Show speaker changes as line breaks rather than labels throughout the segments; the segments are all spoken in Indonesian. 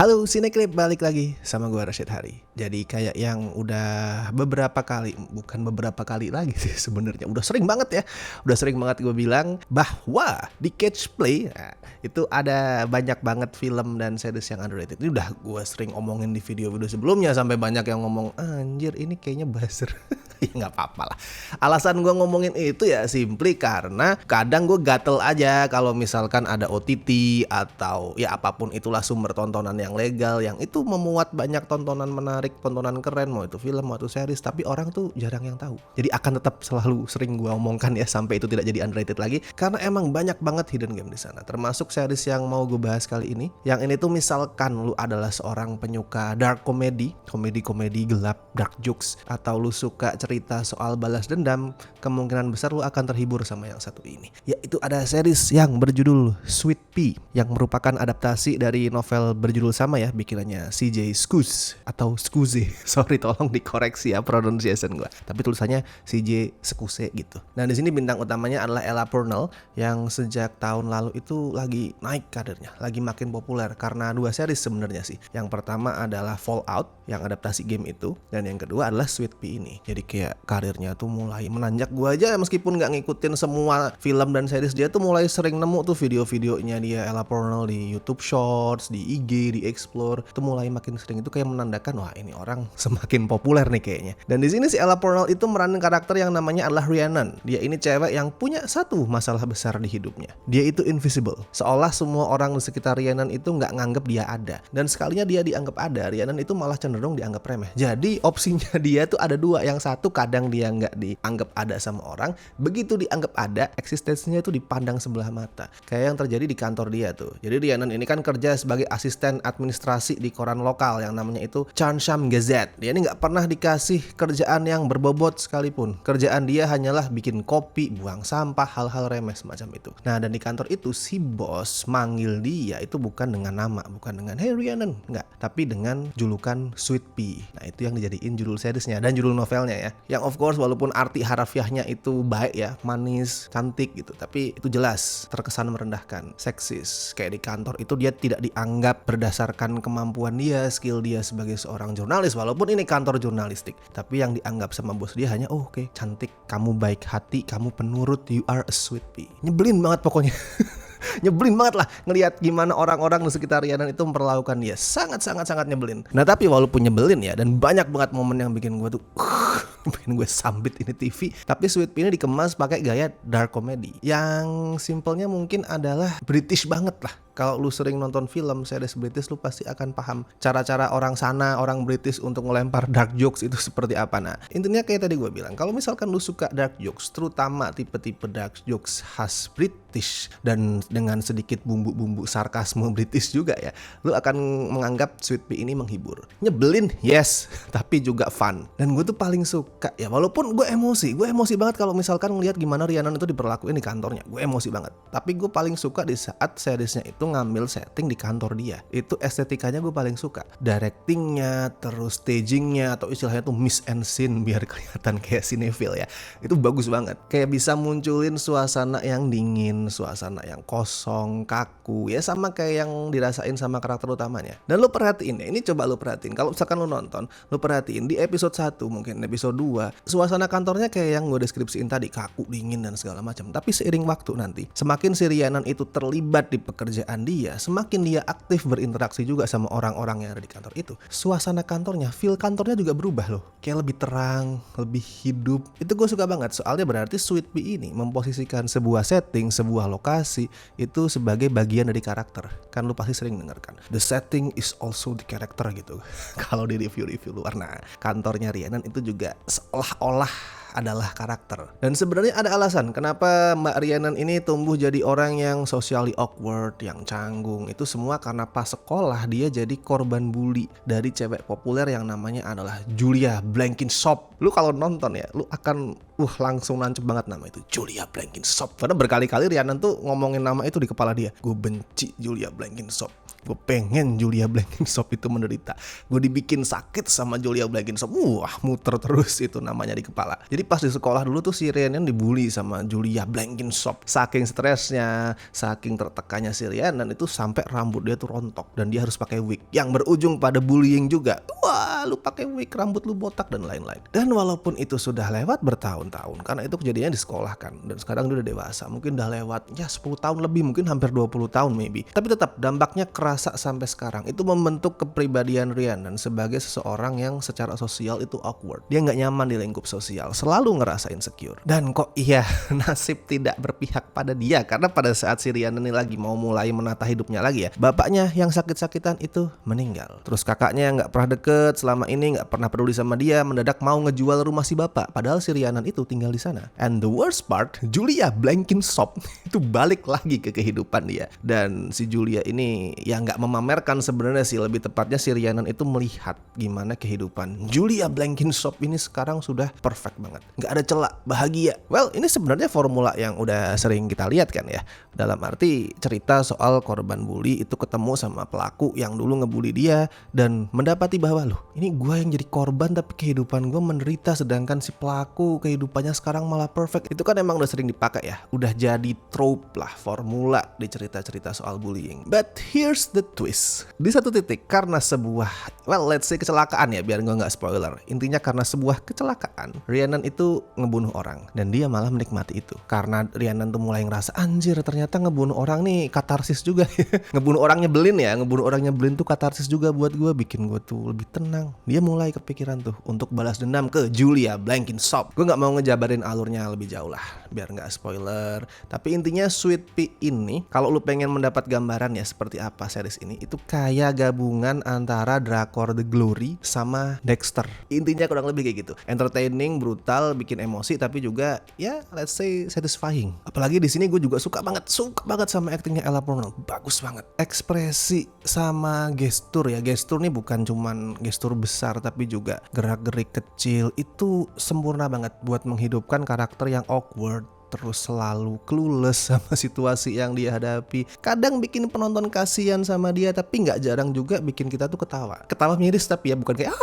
Halo Sineklip, balik lagi sama gue Rashid Hari. Jadi kayak yang udah bukan beberapa kali lagi sih sebenarnya. Udah sering banget gue bilang bahwa di Catch Play itu ada banyak banget film dan series yang underrated. Ini udah gue sering omongin di video-video sebelumnya, sampai banyak yang ngomong, anjir ini kayaknya buzzer. Ya nggak apa-apa lah. Alasan gue ngomongin itu ya simply karena kadang gue gatel aja kalau misalkan ada OTT atau ya apapun itulah sumber tontonan yang legal yang itu memuat banyak tontonan menarik, tontonan keren, mau itu film mau itu series, tapi orang tuh jarang yang tahu. Jadi akan tetap selalu sering gue omongkan ya sampai itu tidak jadi underrated lagi, karena emang banyak banget hidden game di sana. Termasuk series yang mau gue bahas kali ini. Yang ini tuh misalkan lu adalah seorang penyuka dark comedy gelap, dark jokes, atau lu suka cerita soal balas dendam, kemungkinan besar lu akan terhibur sama yang satu ini. Yaitu ada series yang berjudul Sweet Pea, yang merupakan adaptasi dari novel berjudul sama ya, bikinannya CJ Scuse atau Scuse. Sorry, tolong dikoreksi ya pronunciation gue. Tapi tulisannya CJ Scuse gitu. Nah, di sini bintang utamanya adalah Ella Purnell yang sejak tahun lalu itu lagi naik karirnya, lagi makin populer karena dua series sebenarnya sih. Yang pertama adalah Fallout yang adaptasi game itu, dan yang kedua adalah Sweet Pea ini. Jadi kayak karirnya tuh mulai menanjak. Gue aja meskipun nggak ngikutin semua film dan series dia tuh mulai sering nemu tuh video-videonya dia Ella Purnell di YouTube Shorts, di IG, di Explore. Itu mulai makin sering, itu kayak menandakan wah ini orang semakin populer nih kayaknya. Dan di sini si Ella Purnell itu meranin karakter yang namanya adalah Rhiannon. Dia ini cewek yang punya satu masalah besar di hidupnya. Dia itu invisible. Seolah semua orang di sekitar Rhiannon itu nggak nganggep dia ada. Dan sekalinya dia dianggap ada, Rhiannon itu malah cenderung dianggap remeh. Jadi opsinya dia tuh ada dua. Yang satu kadang dia nggak dianggap ada sama orang. Begitu dianggap ada, eksistensinya itu dipandang sebelah mata. Kayak yang terjadi di kantor dia tuh. Jadi Rhiannon ini kan kerja sebagai asisten administrasi di koran lokal yang namanya itu Charnsham Gazette. Dia ini nggak pernah dikasih kerjaan yang berbobot sekalipun. Kerjaan dia hanyalah bikin kopi, buang sampah, hal-hal remeh semacam itu. Nah, dan di kantor itu si bos manggil dia itu bukan dengan nama, bukan dengan hey Rhiannon, nggak, tapi dengan julukan Sweet Pea. Nah, itu yang dijadiin judul seriesnya dan judul novelnya ya. Yang of course walaupun arti harafiahnya itu baik ya, manis, cantik gitu, tapi itu jelas terkesan merendahkan, seksis. Kayak di kantor itu dia tidak dianggap berdasarkan kemampuan dia, skill dia sebagai seorang jurnalis, walaupun ini kantor jurnalistik, tapi yang dianggap sama bos dia hanya oke, cantik, kamu baik hati, kamu penurut, you are a sweet pea. Nyebelin banget pokoknya. Nyebelin banget lah ngelihat gimana orang-orang di sekitar Rhiannon itu memperlakukan dia. Sangat nyebelin. Nah, tapi walaupun nyebelin ya, dan banyak banget momen yang bikin gue tuh bikin gue sambit ini TV, tapi Sweet Pea ini dikemas pakai gaya dark comedy yang simpelnya mungkin adalah British banget lah. Kalau lu sering nonton film series British, lu pasti akan paham cara-cara orang sana, orang British untuk ngelempar dark jokes itu seperti apa. Nah, intinya kayak tadi gue bilang, kalau misalkan lu suka dark jokes, terutama tipe-tipe dark jokes khas British dan dengan sedikit bumbu-bumbu sarkasme British juga ya, lu akan menganggap Sweet Pea ini menghibur. Nyebelin, yes, tapi juga fun. Dan gue tuh paling suka ya, walaupun gue emosi banget kalau misalkan ngelihat gimana Rhiannon itu diperlakuin di kantornya. Gue emosi banget. Tapi gue paling suka di saat seriesnya itu ngambil setting di kantor dia. Itu estetikanya gue paling suka. Directingnya, terus stagingnya, atau istilahnya tuh miss and scene biar kelihatan kayak cinephile ya. Itu bagus banget. Kayak bisa munculin suasana yang dingin, suasana yang kosong, kaku. Ya sama kayak yang dirasain sama karakter utamanya. Dan lu perhatiin ya, ini coba lu perhatiin. Kalau misalkan lu nonton, lu perhatiin di episode 1, mungkin episode 2, suasana kantornya kayak yang gue deskripsiin tadi, kaku, dingin, dan segala macam. Tapi seiring waktu nanti, semakin si Rhiannon itu terlibat di pekerjaan dia, semakin dia aktif berinteraksi juga sama orang-orang yang ada di kantor itu, suasana kantornya, feel kantornya juga berubah loh, kayak lebih terang, lebih hidup. Itu gue suka banget, soalnya berarti Sweet Pea ini memposisikan sebuah setting, sebuah lokasi itu sebagai bagian dari karakter. Kan lu pasti sering dengarkan, the setting is also the character gitu. Kalau di review-review luar, nah kantornya Rhiannon itu juga seolah-olah adalah karakter. Dan sebenarnya ada alasan kenapa Mbak Rhiannon ini tumbuh jadi orang yang socially awkward, yang canggung. Itu semua karena pas sekolah dia jadi korban bully dari cewek populer yang namanya adalah Julia Blenkinsop. Lu kalau nonton ya, lu akan langsung nancep banget nama itu, Julia Blenkinsop. Karena berkali-kali Rhiannon tuh ngomongin nama itu di kepala dia. Gue benci Julia Blenkinsop. Gue pengen Julia Blenkinsop itu menderita. Gue dibikin sakit sama Julia Blenkinsop. Wah, muter terus itu namanya di kepala. Jadi pas di sekolah dulu tuh si Rhiannon dibully sama Julia Blenkinsop. Saking stresnya, saking tertekannya si Rhiannon itu sampai rambut dia tuh rontok dan dia harus pakai wig yang berujung pada bullying juga. Wah, lu pakai wig, rambut lu botak dan lain-lain. Dan walaupun itu sudah lewat bertahun-tahun, karena itu kejadiannya di sekolah kan, dan sekarang dia udah dewasa, mungkin udah lewat ya 10 tahun lebih, mungkin hampir 20 tahun maybe. Tapi tetap dampaknya kerasa sampai sekarang. Itu membentuk kepribadian Rhiannon sebagai seseorang yang secara sosial itu awkward. Dia nggak nyaman di lingkup sosial, selalu ngerasa insecure. Dan kok iya, nasib tidak berpihak pada dia, karena pada saat si Rhiannon ini lagi mau mulai menata hidupnya lagi ya, bapaknya yang sakit-sakitan itu meninggal. Terus kakaknya nggak pernah deket selama ini, nggak pernah peduli sama dia, mendadak mau ngejual rumah si bapak, padahal si Rhiannon itu tinggal di sana. And the worst part, Julia Blenkinsop itu balik lagi ke kehidupan dia. Dan si Julia ini ya nggak memamerkan sebenarnya sih, lebih tepatnya si Rhiannon itu melihat gimana kehidupan Julia Blenkinsop ini sekarang sudah perfect banget, nggak ada celah, bahagia. Well, ini sebenarnya formula yang udah sering kita lihat kan ya, dalam arti cerita soal korban bully itu ketemu sama pelaku yang dulu ngebully dia dan mendapati bahwa loh, ini gue yang jadi korban tapi kehidupan gue menderita, sedangkan si pelaku kehidupannya sekarang malah perfect. Itu kan emang udah sering dipakai ya, udah jadi trope lah, formula di cerita-cerita soal bullying. But here's the twist. Di satu titik karena sebuah, well let's say kecelakaan ya, biar gue gak spoiler, intinya karena sebuah kecelakaan Rhiannon itu ngebunuh orang dan dia malah menikmati itu. Karena Rhiannon tuh mulai ngerasa anjir, ternyata ngebunuh orang nih katarsis juga. Ngebunuh orang nyebelin ya, ngebunuh orang nyebelin tuh katarsis juga buat gue, bikin gue tuh lebih tenang. Dia mulai kepikiran tuh untuk balas dendam ke Julia Blenkinsop. Gue gak mau ngejabarin alurnya lebih jauh lah, biar gak spoiler. Tapi intinya Sweet Pea ini, kalau lu pengen mendapat gambaran ya seperti apa series ini, itu kayak gabungan antara drakor The Glory sama Dexter. Intinya kurang lebih kayak gitu. Entertaining, brutal, bikin emosi, tapi juga ya let's say satisfying. Apalagi di sini gue juga suka banget sama aktingnya Ella Purnell. Bagus banget. Ekspresi sama gestur ya. Gestur nih bukan cuman gestur besar, tapi juga gerak-gerik kecil. Itu sempurna banget buat menghidupkan karakter yang awkward, terus selalu clueless sama situasi yang dia hadapi. Kadang bikin penonton kasihan sama dia, tapi nggak jarang juga bikin kita tuh ketawa. Ketawa miris tapi ya bukan kayak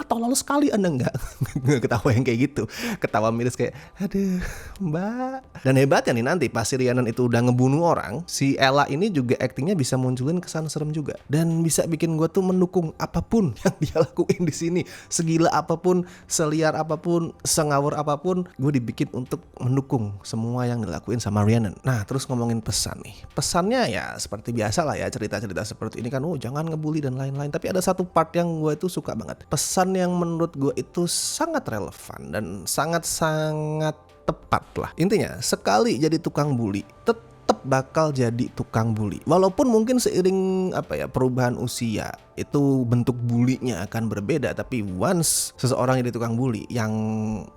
tolol sekali Anda, nggak ketawa yang kayak gitu. Ketawa miris kayak aduh mbak. Dan hebatnya nih nanti pas si Rhiannon itu udah ngebunuh orang, si Ella ini juga aktingnya bisa munculin kesan serem juga. Dan bisa bikin gue tuh mendukung apapun yang dia lakuin di sini. Segila apapun, seliar apapun, sengawur apapun, gue dibikin untuk mendukung semua yang dilakuin sama Rhiannon. Nah terus ngomongin pesan nih. Pesannya ya seperti biasa lah ya, cerita-cerita seperti ini kan, jangan ngebully dan lain-lain. Tapi ada satu part yang gue tuh suka banget. Pesan yang menurut gue itu sangat relevan dan sangat-sangat tepat lah. Intinya sekali jadi tukang bully, tetap bakal jadi tukang bully. Walaupun mungkin seiring perubahan usia itu bentuk bulinya akan berbeda, tapi once seseorang jadi tukang bully yang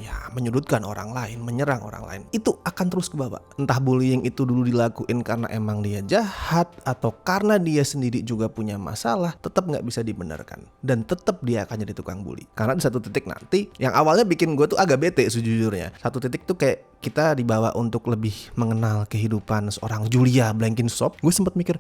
ya menyudutkan orang lain, menyerang orang lain, itu akan terus ke bawah. Entah bullying itu dulu dilakuin karena emang dia jahat atau karena dia sendiri juga punya masalah, tetap nggak bisa dibenarkan dan tetap dia akan jadi tukang bully. Karena di satu titik nanti yang awalnya bikin gue tuh agak bete sejujurnya, satu titik tuh kayak kita dibawa untuk lebih mengenal kehidupan seorang Julia Blenkinsop. Gue sempat mikir,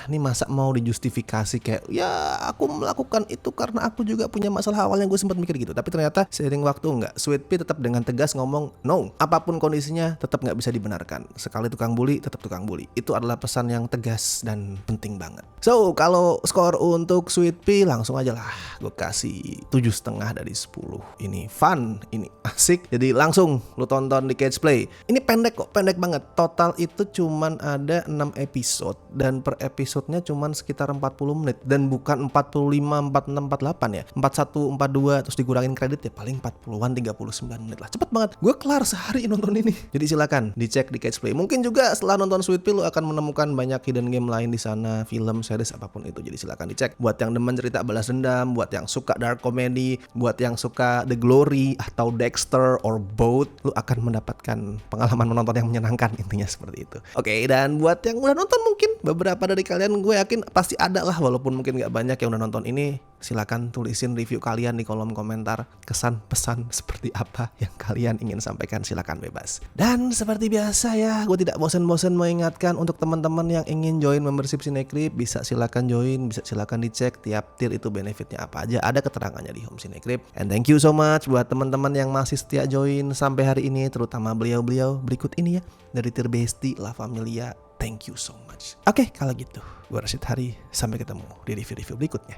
ini masa mau dijustifikasi kayak ya aku melakukan itu karena aku juga punya masalah. Awalnya gue sempat mikir gitu, tapi ternyata seiring waktu enggak. Sweet Pea tetap dengan tegas ngomong no, apapun kondisinya tetap nggak bisa dibenarkan. Sekali tukang bully tetap tukang bully. Itu adalah pesan yang tegas dan penting banget. So kalau skor untuk Sweet Pea langsung aja lah gue kasih 7,5 dari 10. Ini fun, ini asik, jadi langsung lu tonton di Catch Play. Ini pendek kok, pendek banget. Total itu cuman ada 6 episode dan per episodenya cuman sekitar 40 menit dan bukan 45, 46, 48 ya. 41, 42 terus dikurangin kredit ya paling 40-an, 39 menit lah. Cepet banget. Gue kelar sehari nonton ini. Jadi silakan dicek di Catch Play. Mungkin juga setelah nonton Sweet Pea lu akan menemukan banyak hidden game lain di sana, film, series apapun itu. Jadi silakan dicek. Buat yang demen cerita balas dendam, buat yang suka dark comedy, buat yang suka The Glory atau Dexter or both, lu akan mendapatkan pengalaman menonton yang menyenangkan, intinya seperti itu. Oke, dan buat yang udah nonton mungkin beberapa dari kalian gue yakin pasti ada lah, walaupun mungkin gak banyak yang udah nonton ini. Silakan tulisin review kalian di kolom komentar, kesan pesan seperti apa yang kalian ingin sampaikan, silakan bebas. Dan seperti biasa ya, gue tidak bosan-bosan mengingatkan untuk teman-teman yang ingin join membership Cinecrip, bisa silakan join, bisa silakan dicek tiap tier itu benefitnya apa aja, ada keterangannya di home Cinecrip. And thank you so much buat teman-teman yang masih setia join sampai hari ini, terutama beliau-beliau berikut ini ya, dari tier Besti, La Familia. Thank you so much. Oke, kalau gitu gue Rashid Hari, sampai ketemu di review-review berikutnya.